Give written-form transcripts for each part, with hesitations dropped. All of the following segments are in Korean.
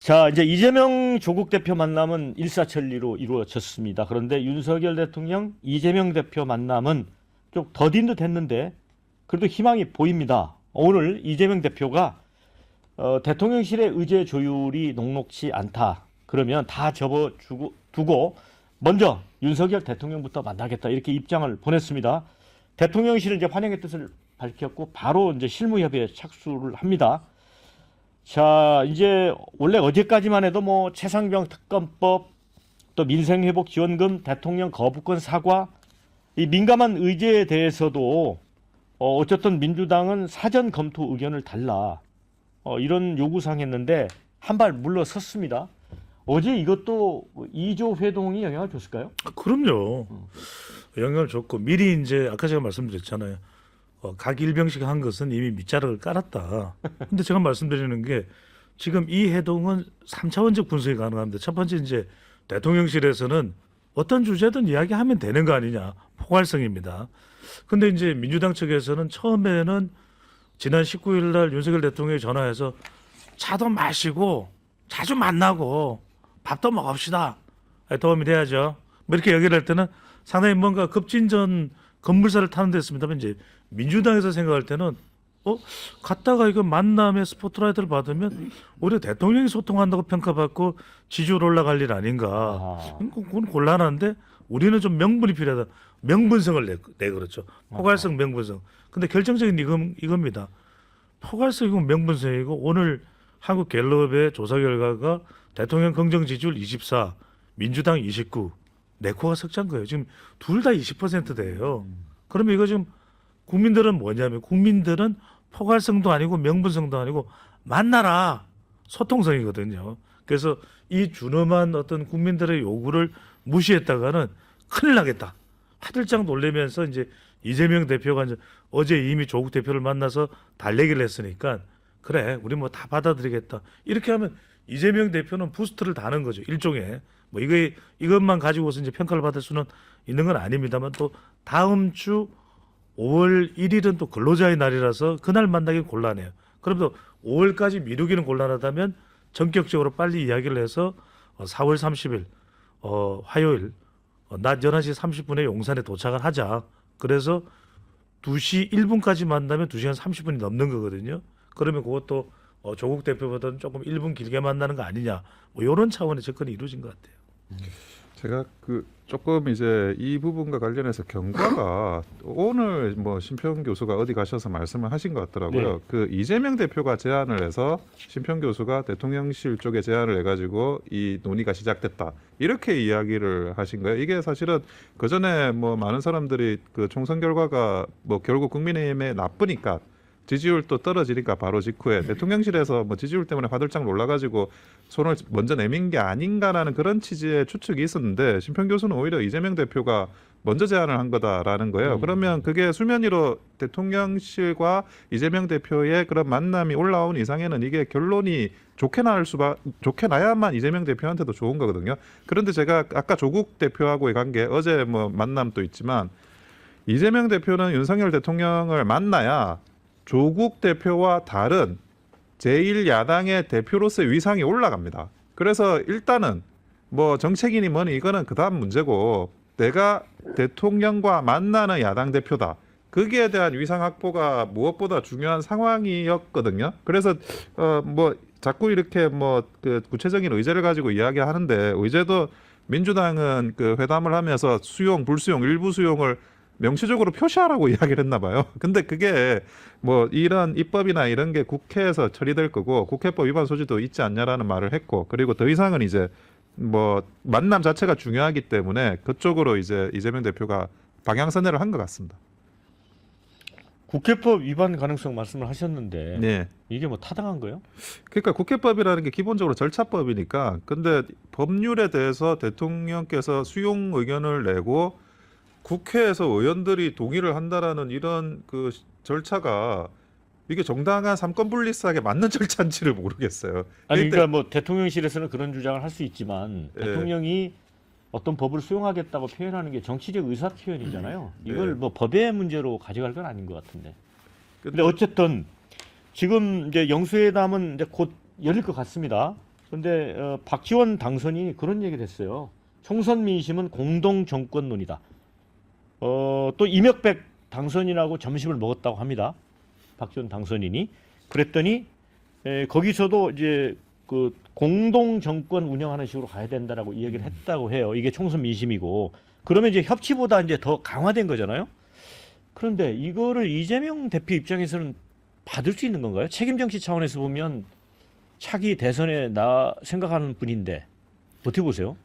자, 이제 이재명 조국 대표 만남은 일사천리로 이루어졌습니다. 그런데 윤석열 대통령, 이재명 대표 만남은 좀 더딘 듯 했는데 그래도 희망이 보입니다. 오늘 이재명 대표가 대통령실의 의제 조율이 녹록치 않다. 그러면 다 두고 먼저 윤석열 대통령부터 만나겠다. 이렇게 입장을 보냈습니다. 대통령실은 이제 환영의 뜻을 밝혔고 바로 이제 실무협의에 착수를 합니다. 자, 이제 원래 어제까지만 해도 뭐 최상병 특검법, 또 민생회복지원금, 대통령 거부권 사과, 이 민감한 의제에 대해서도 어쨌든 민주당은 사전 검토 의견을 달라 이런 요구사항 했는데 한 발 물러섰습니다. 어제 이것도 2조 회동이 영향을 줬을까요? 그럼요. 영향을 줬고 미리 이제 아까 제가 말씀드렸잖아요. 각 일병씩 한 것은 이미 밑자락을 깔았다. 근데 제가 말씀드리는 게 지금 이 해동은 3차원적 분석이 가능합니다. 첫 번째 이제 대통령실에서는 어떤 주제든 이야기하면 되는 거 아니냐. 포괄성입니다. 근데 이제 민주당 측에서는 처음에는 지난 19일 날 윤석열 대통령이 전화해서 차도 마시고 자주 만나고 밥도 먹읍시다. 도움이 돼야죠. 뭐 이렇게 얘기를 할 때는 상당히 뭔가 급진전 건물사를 타는 데였습니다만 이제 민주당에서 생각할 때는 갔다가 이거 만남의 스포트라이트를 받으면 오히려 대통령이 소통한다고 평가받고 지지율 올라갈 일 아닌가. 그건 곤란한데 우리는 좀 명분이 필요하다. 명분성을 그렇죠. 포괄성, 명분성. 근데 결정적인 이겁니다. 포괄성이고 명분성이고 오늘 한국 갤럽의 조사 결과가 대통령 긍정 지지율 24, 민주당 29, 네코가 석자인 거예요. 지금 둘 다 20%대예요. 그러면 이거 지금 국민들은 뭐냐면 국민들은 포괄성도 아니고 명분성도 아니고 만나라 소통성이거든요. 그래서 이 준엄한 어떤 국민들의 요구를 무시했다가는 큰일 나겠다. 화들짝 놀라면서 이제 이재명 대표가 이제 어제 이미 조국 대표를 만나서 달래기를 했으니까 그래 우리 뭐 다 받아들이겠다. 이렇게 하면 이재명 대표는 부스트를 다는 거죠. 일종의 뭐 이것만 가지고서 이제 평가를 받을 수는 있는 건 아닙니다만 또 다음 주 5월 1일은 또 근로자의 날이라서 그날 만나기 곤란해요. 그럼 또 5월까지 미루기는 곤란하다면 전격적으로 빨리 이야기를 해서 4월 30일 화요일 낮 11시 30분에 용산에 도착을 하자. 그래서 2시 1분까지 만나면 2시간 30분이 넘는 거거든요. 그러면 그것도 조국 대표보다는 조금 1분 길게 만나는 거 아니냐. 뭐 이런 차원의 접근이 이루어진 것 같아요. 제가 조금 이제 이 부분과 관련해서 경과가 오늘 뭐 심평 교수가 어디 가셔서 말씀을 하신 것 같더라고요. 네. 그 이재명 대표가 제안을 해서 심평 교수가 대통령실 쪽에 제안을 해가지고 이 논의가 시작됐다. 이렇게 이야기를 하신 거예요. 이게 사실은 그 전에 뭐 많은 사람들이 그 총선 결과가 뭐 결국 국민의힘에 나쁘니까 지지율도 떨어지니까 바로 직후에 대통령실에서 뭐 지지율 때문에 화들짝 놀라가지고 손을 먼저 내민 게 아닌가라는 그런 취지의 추측이 있었는데 심평 교수는 오히려 이재명 대표가 먼저 제안을 한 거다라는 거예요. 그러면 그게 수면 위로 대통령실과 이재명 대표의 그런 만남이 올라온 이상에는 이게 결론이 좋게 나야만 이재명 대표한테도 좋은 거거든요. 그런데 제가 아까 조국 대표하고의 관계 어제 뭐 만남도 있지만 이재명 대표는 윤석열 대통령을 만나야 조국 대표와 다른 제1야당의 대표로서의 위상이 올라갑니다. 그래서 일단은 뭐 정책인이 뭐니 이거는 그다음 문제고 내가 대통령과 만나는 야당 대표다. 거기에 대한 위상 확보가 무엇보다 중요한 상황이었거든요. 그래서 뭐 자꾸 이렇게 뭐 그 구체적인 의제를 가지고 이야기하는데 의제도 민주당은 그 회담을 하면서 수용, 불수용, 일부 수용을 명시적으로 표시하라고 이야기를 했나 봐요. 근데 그게 뭐 이런 입법이나 이런 게 국회에서 처리될 거고 국회법 위반 소지도 있지 않냐라는 말을 했고 그리고 더 이상은 이제 뭐 만남 자체가 중요하기 때문에 그쪽으로 이제 이재명 대표가 방향선회를 한 것 같습니다. 국회법 위반 가능성 말씀을 하셨는데 네. 이게 뭐 타당한 거예요? 그러니까 국회법이라는 게 기본적으로 절차법이니까 근데 법률에 대해서 대통령께서 수용 의견을 내고 국회에서 의원들이 동의를 한다라는 이런 그 절차가 이게 정당한 삼권 분립사하게 맞는 절차인지를 모르겠어요. 아니 그러니까 뭐 대통령실에서는 그런 주장을 할 수 있지만 예. 대통령이 어떤 법을 수용하겠다고 표현하는 게 정치적 의사 표현이잖아요. 이걸 예. 뭐 법의 문제로 가져갈 건 아닌 것 같은데. 근데 어쨌든 지금 이제 영수회담은 이제 곧 열릴 것 같습니다. 그런데 박지원 당선인이 그런 얘기를 했어요. 총선 민심은 공동 정권론이다. 또 이명백 당선인하고 점심을 먹었다고 합니다. 박지원 당선인이. 그랬더니 거기서도 이제 그 공동 정권 운영하는 식으로 가야 된다라고 이야기를 했다고 해요. 이게 총선 민심이고. 그러면 이제 협치보다 이제 더 강화된 거잖아요. 그런데 이거를 이재명 대표 입장에서는 받을 수 있는 건가요? 책임 정치 차원에서 보면 차기 대선에 생각하는 분인데 어떻게 보세요?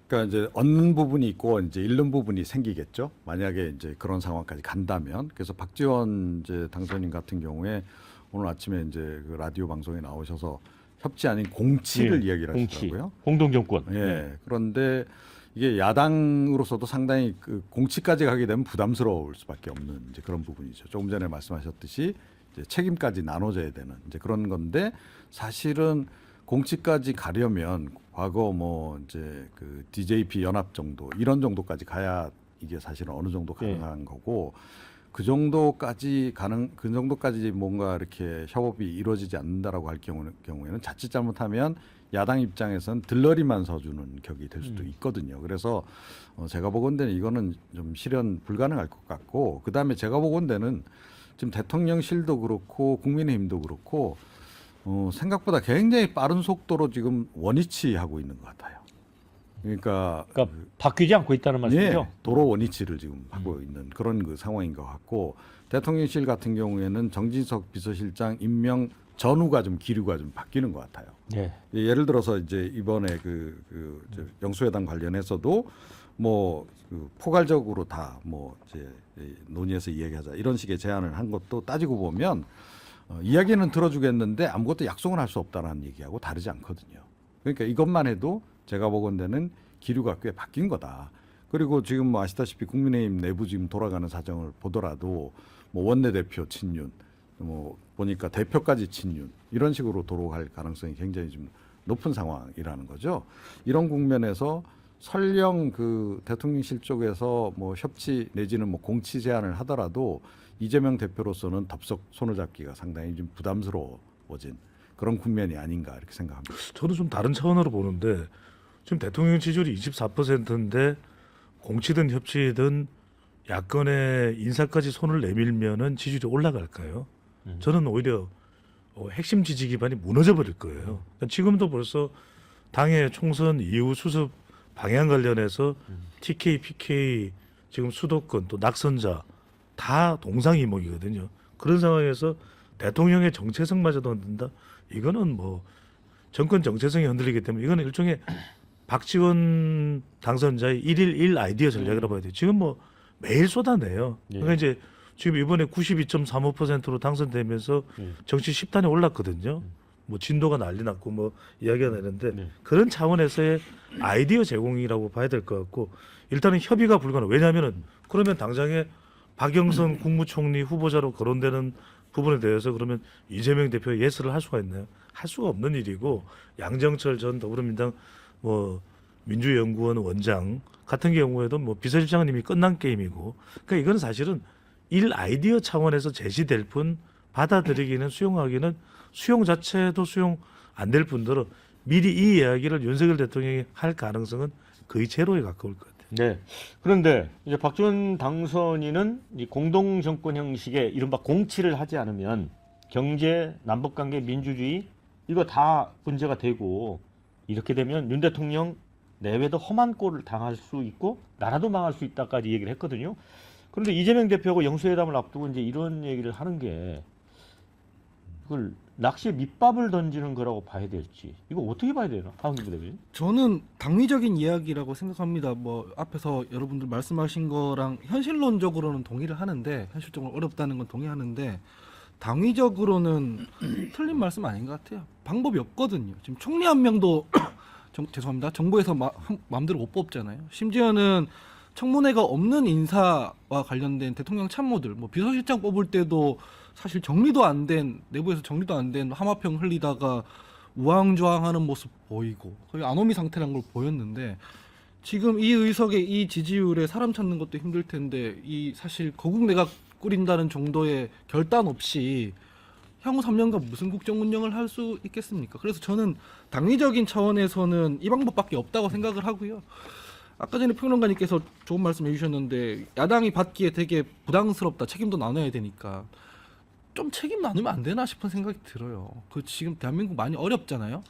그러니까 이제 얻는 부분이 있고 이제 잃는 부분이 생기겠죠. 만약에 이제 그런 상황까지 간다면. 그래서 박지원 이제 당선인 같은 경우에 오늘 아침에 이제 그 라디오 방송에 나오셔서 협치 아닌 공치를 이야기를 하시더라고요. 공동 정권. 예. 그런데 이게 야당으로서도 상당히 그 공치까지 가게 되면 부담스러울 수밖에 없는 이제 그런 부분이죠. 조금 전에 말씀하셨듯이 이제 책임까지 나눠져야 되는 이제 그런 건데 사실은 공치까지 가려면 과거 뭐 이제 그 DJP 연합 정도 이런 정도까지 가야 이게 사실은 어느 정도 가능한 거고 그 정도까지 뭔가 이렇게 협업이 이루어지지 않는다라고 할 경우에는 자칫 잘못하면 야당 입장에서는 들러리만 서주는 격이 될 수도 있거든요. 그래서 제가 보건대는 이거는 좀 실현 불가능할 것 같고 그다음에 제가 보건대는 지금 대통령실도 그렇고 국민의힘도 그렇고 생각보다 굉장히 빠른 속도로 지금 원위치하고 있는 것 같아요. 그러니까 바뀌지 않고 있다는 말씀이죠? 예, 도로 원위치를 지금 하고 있는 그런 그 상황인 것 같고 대통령실 같은 경우에는 정진석 비서실장 임명 전후가 좀 기류가 좀 바뀌는 것 같아요. 네. 예를 들어서 이제 이번에 영수회담 관련해서도 그 포괄적으로 다 이제 논의해서 이야기하자 이런 식의 제안을 한 것도 따지고 보면 이야기는 들어주겠는데 아무것도 약속은 할 수 없다라는 얘기하고 다르지 않거든요. 그러니까 이것만 해도 제가 보건대는 기류가 꽤 바뀐 거다. 그리고 지금 아시다시피 국민의힘 내부 지금 돌아가는 사정을 보더라도 원내대표 친윤, 보니까 대표까지 친윤 이런 식으로 돌아갈 가능성이 굉장히 좀 높은 상황이라는 거죠. 이런 국면에서 설령 그 대통령실 쪽에서 협치 내지는 공치 제안을 하더라도 이재명 대표로서는 덥석 손을 잡기가 상당히 좀 부담스러워진 그런 국면이 아닌가 이렇게 생각합니다. 저는 좀 다른 차원으로 보는데 지금 대통령 지지율이 24%인데 공치든 협치든 야권의 인사까지 손을 내밀면은 지지율이 올라갈까요? 저는 오히려 핵심 지지 기반이 무너져 버릴 거예요. 그러니까 지금도 벌써 당의 총선 이후 수습 방향 관련해서 TK, PK 지금 수도권 또 낙선자 다 동상이몽이거든요. 그런 상황에서 대통령의 정체성마저도 흔든다. 이거는 정권 정체성이 흔들리기 때문에 이거는 일종의 박지원 당선자의 1일 1 아이디어 전략이라고 봐야 돼요. 지금 매일 쏟아내요. 그러니까 이제 지금 이번에 92.35%로 당선되면서 정치 10단에 올랐거든요. 진도가 난리 났고 이야기가 나는데 그런 차원에서의 아이디어 제공이라고 봐야 될 것 같고 일단은 협의가 불가능. 왜냐하면은 그러면 당장에 박영선 국무총리 후보자로 거론되는 부분에 대해서 그러면 이재명 대표가 예스를 할 수가 있나요? 할 수가 없는 일이고 양정철 전 더불어민주당 민주연구원 원장 같은 경우에도 비서실장은 이미 끝난 게임이고 그러니까 이건 사실은 일 아이디어 차원에서 제시될 뿐 받아들이기는 수용하기는 수용 자체도 수용 안 될 뿐더러 미리 이 이야기를 윤석열 대통령이 할 가능성은 거의 제로에 가까울 것 같아요. 네. 그런데 이제 박지원 당선인은 이 공동 정권 형식의 이른바 공치를 하지 않으면 경제, 남북관계, 민주주의 이거 다 문제가 되고 이렇게 되면 윤 대통령 내외도 험한 꼴을 당할 수 있고 나라도 망할 수 있다까지 얘기를 했거든요. 그런데 이재명 대표하고 영수회담을 앞두고 이제 이런 얘기를 하는 게 그걸 낚시에 밑밥을 던지는 거라고 봐야 될지 이거 어떻게 봐야 되나? 하은기 부대변인. 저는 당위적인 이야기라고 생각합니다. 앞에서 여러분들 말씀하신 거랑 현실론적으로는 동의를 하는데 현실적으로 어렵다는 건 동의하는데 당위적으로는 틀린 말씀 아닌 것 같아요. 방법이 없거든요. 지금 총리 한 명도 죄송합니다. 정부에서 마음대로 못 뽑잖아요. 심지어는 청문회가 없는 인사와 관련된 대통령 참모들, 비서실장 뽑을 때도 사실 정리도 안 된, 내부에서 정리도 안 된 하마평 흘리다가 우왕좌왕하는 모습 보이고 거의 아노미 상태란 걸 보였는데 지금 이 의석의 이 지지율에 사람 찾는 것도 힘들 텐데 이 사실 거국 내각 꾸린다는 정도의 결단 없이 향후 3년간 무슨 국정 운영을 할 수 있겠습니까? 그래서 저는 당위적인 차원에서는 이 방법밖에 없다고 생각을 하고요. 아까 전에 평론가님께서 좋은 말씀 해주셨는데 야당이 받기에 되게 부담스럽다, 책임도 나눠야 되니까 좀 책임 나누면 안 되나 싶은 생각이 들어요. 그 지금 대한민국 많이 어렵잖아요.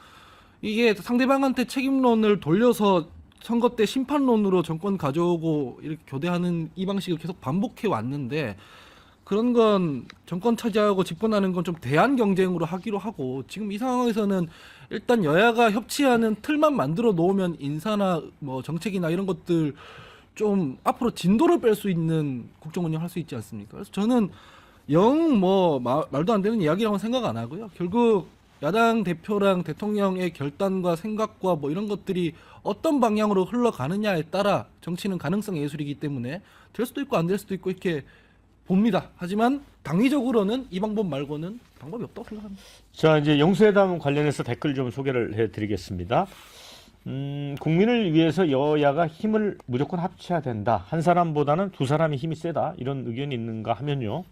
이게 상대방한테 책임론을 돌려서 선거 때 심판론으로 정권 가져오고 이렇게 교대하는 이 방식을 계속 반복해 왔는데, 그런 건 정권 차지하고 집권하는 건 좀 대안 경쟁으로 하기로 하고, 지금 이 상황에서는 일단 여야가 협치하는 틀만 만들어 놓으면 인사나 뭐 정책이나 이런 것들 좀 앞으로 진도를 뺄 수 있는 국정 운영할 수 있지 않습니까? 그래서 저는 영 뭐 말도 안 되는 이야기라고 생각 안 하고요. 결국 야당 대표랑 대통령의 결단과 생각과 뭐 이런 것들이 어떤 방향으로 흘러가느냐에 따라 정치는 가능성 예술이기 때문에 될 수도 있고 안 될 수도 있고 이렇게 봅니다. 하지만 당위적으로는 이 방법 말고는 방법이 없다고 생각합니다. 자, 이제 영수회담 관련해서 댓글 좀 소개를 해드리겠습니다. 국민을 위해서 여야가 힘을 무조건 합쳐야 된다. 한 사람보다는 두 사람이 힘이 세다. 이런 의견이 있는가 하면요.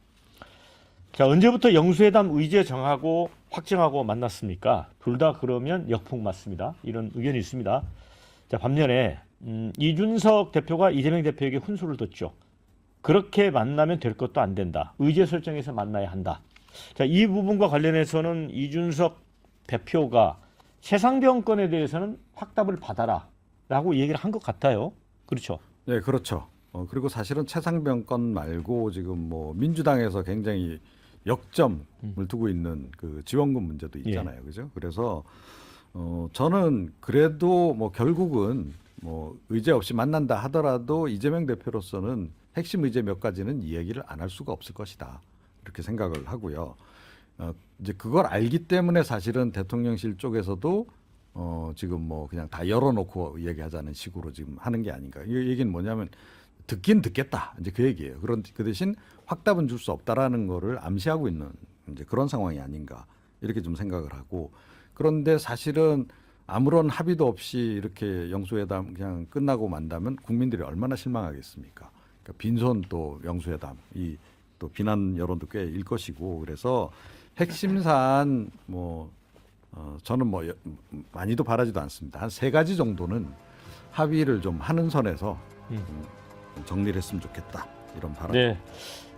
자, 언제부터 영수회담 의제 정하고 확정하고 만났습니까? 둘 다 그러면 역풍 맞습니다. 이런 의견이 있습니다. 자, 반면에 이준석 대표가 이재명 대표에게 훈수를 뒀죠. 그렇게 만나면 될 것도 안 된다. 의제 설정에서 만나야 한다. 자, 이 부분과 관련해서는 이준석 대표가 최상병 건에 대해서는 확답을 받아라 라고 얘기를 한 것 같아요. 그렇죠? 네, 그렇죠. 그리고 사실은 최상병 건 말고 지금 뭐 민주당에서 굉장히 역점을 두고 있는 그 지원금 문제도 있잖아요. 그죠? 그래서 저는 그래도 뭐 결국은 뭐 의제 없이 만난다 하더라도 이재명 대표로서는 핵심 의제 몇 가지는 이야기를 안 할 수가 없을 것이다. 이렇게 생각을 하고요. 이제 그걸 알기 때문에 사실은 대통령실 쪽에서도 지금 뭐 그냥 다 열어놓고 얘기하자는 식으로 지금 하는 게 아닌가. 이 얘기는 뭐냐면 듣긴 듣겠다. 이제 그 얘기예요. 그 대신 확답은 줄 수 없다라는 거를 암시하고 있는 이제 그런 상황이 아닌가. 이렇게 좀 생각을 하고. 그런데 사실은 아무런 합의도 없이 이렇게 영수회담 그냥 끝나고 만다면 국민들이 얼마나 실망하겠습니까? 그러니까 빈손 또 영수회담, 이 또 비난 여론도 꽤 일 것이고, 그래서 핵심 사안 뭐 저는 뭐 많이도 바라지도 않습니다. 한 3가지 정도는 합의를 좀 하는 선에서 정리를 했으면 좋겠다, 이런 바람. 네.